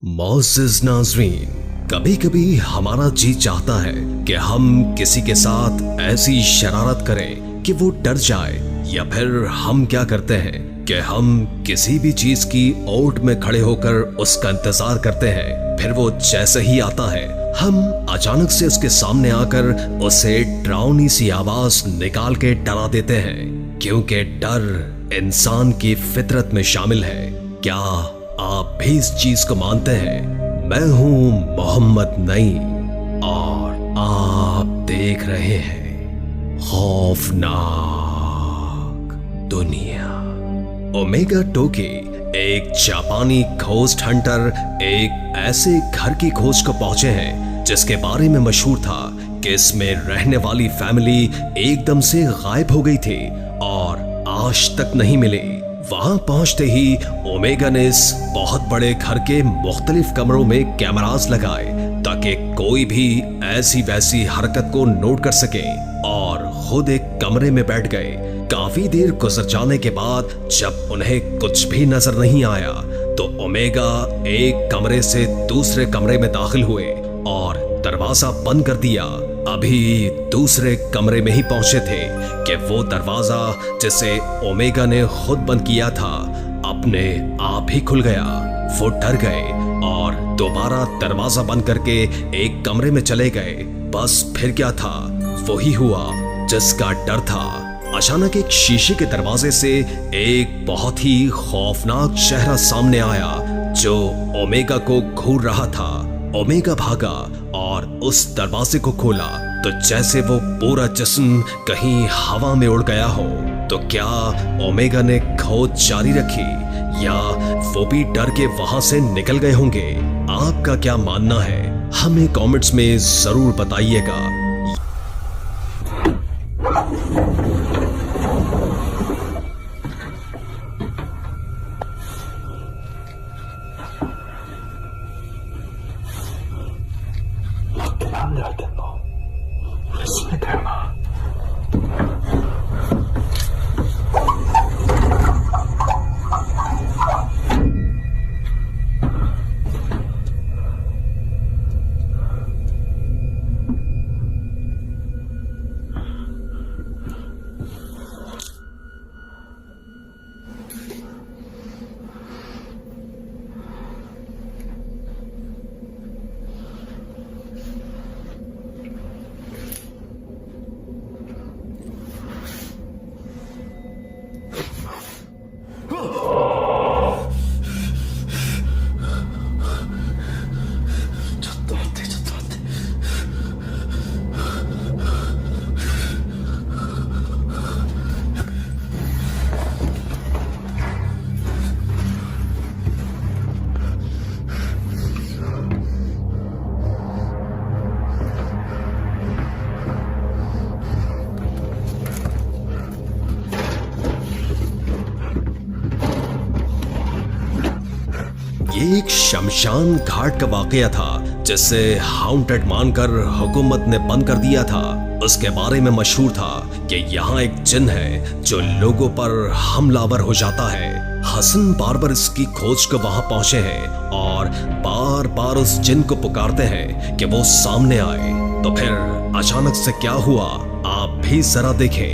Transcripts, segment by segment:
मोअज़्ज़िज़ नाज़रीन, कभी कभी हमारा जी चाहता है कि हम किसी के साथ ऐसी शरारत करें कि वो डर जाए, या फिर हम क्या करते हैं कि हम किसी भी चीज की ओट में खड़े होकर उसका इंतजार करते हैं। फिर वो जैसे ही आता है हम अचानक से उसके सामने आकर उसे डरावनी सी आवाज निकाल के डरा देते हैं, क्योंकि डर इंसान की फितरत में शामिल है। क्या आप भी इस चीज को मानते हैं? मैं हूं मोहम्मद नईम और आप देख रहे हैं खौफनाक दुनिया। ओमेगा टोकी एक जापानी घोस्ट हंटर एक ऐसे घर की खोज को पहुंचे हैं जिसके बारे में मशहूर था कि इसमें रहने वाली फैमिली एकदम से गायब हो गई थी और आज तक नहीं मिली। वहां पहुंचते ही ओमेगा ने इस बहुत बड़े घर के मुख्तलिफ कमरों में कैमरास लगाए ताकि कोई भी ऐसी वैसी हरकत को नोट कर सके, और खुद एक कमरे में बैठ गए। काफी देर गुजर जाने के बाद जब उन्हें कुछ भी नजर नहीं आया तो ओमेगा एक कमरे से दूसरे कमरे में दाखिल हुए और दरवाजा बंद कर दिया। अभी दूसरे कमरे में ही पहुंचे थे कि वो दरवाजा जिसे ओमेगा ने खुद बंद किया था अपने आप ही खुल गया। वो डर गए और दोबारा दरवाजा बंद करके एक कमरे में चले गए। बस फिर क्या था, वही हुआ जिसका डर था। अचानक एक शीशे के दरवाजे से एक बहुत ही खौफनाक चेहरा सामने आया जो ओमेगा को घूर रहा था। ओमेगा भागा और उस दरवाजे को खोला तो जैसे वो पूरा जिस्म कहीं हवा में उड़ गया हो। तो क्या ओमेगा ने खोज जारी रखी या वो भी डर के वहां से निकल गए होंगे? आपका क्या मानना है, हमें कमेंट्स में जरूर बताइएगा। ये एक शमशान घाट का वाकया था जिसे हाउंटेड मानकर हुकूमत ने बंद कर दिया था। उसके बारे में मशहूर था कि यहाँ एक जिन है जो लोगों पर हमलावर हो जाता है। हसन बार बार इसकी खोज को वहां पहुंचे हैं और बार बार उस जिन को पुकारते हैं कि वो सामने आए। तो फिर अचानक से क्या हुआ, आप भी जरा देखें।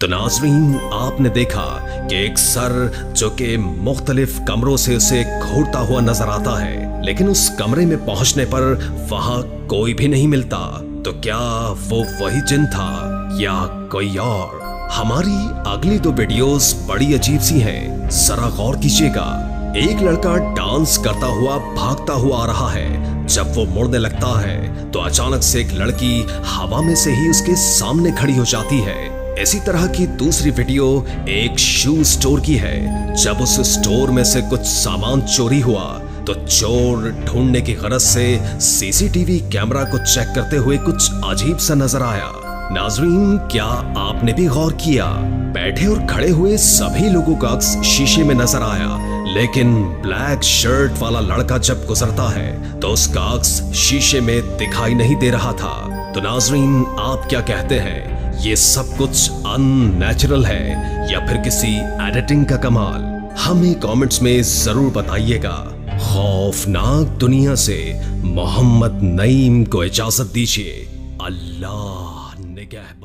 तो नाज़रीन, आपने देखा कि एक सर जो कि मुख्तलिफ कमरों से उसे घूरता हुआ नजर आता है, लेकिन उस कमरे में पहुंचने पर वहां कोई भी नहीं मिलता। तो क्या वो वही जिन था या कोई और? हमारी अगली 2 वीडियोस बड़ी अजीब सी हैं, जरा गौर कीजिएगा। एक लड़का डांस करता हुआ भागता हुआ आ रहा है। जब वो मुड़ने लगता है तो अचानक से एक लड़की हवा में से ही उसके सामने खड़ी हो जाती है। इसी तरह की दूसरी वीडियो एक शू स्टोर की है। जब उस स्टोर में से कुछ सामान चोरी हुआ तो चोर ढूंढने की गरज से सीसीटीवी कैमरा को चेक करते हुए कुछ अजीब सा नजर आया। नाजरीन, क्या आपने भी गौर किया? बैठे और खड़े हुए सभी लोगों का अक्स शीशे में नजर आया, लेकिन ब्लैक शर्ट वाला लड़का जब गुजरता है तो उसका अक्स शीशे में दिखाई नहीं दे रहा था। तो नाजरीन, आप क्या कहते हैं? ये सब कुछ अननेचुरल है या फिर किसी एडिटिंग का कमाल? हमें कमेंट्स में जरूर बताइएगा। खौफनाक दुनिया से मोहम्मद नईम को इजाजत दीजिए। अल्लाह निगहबान।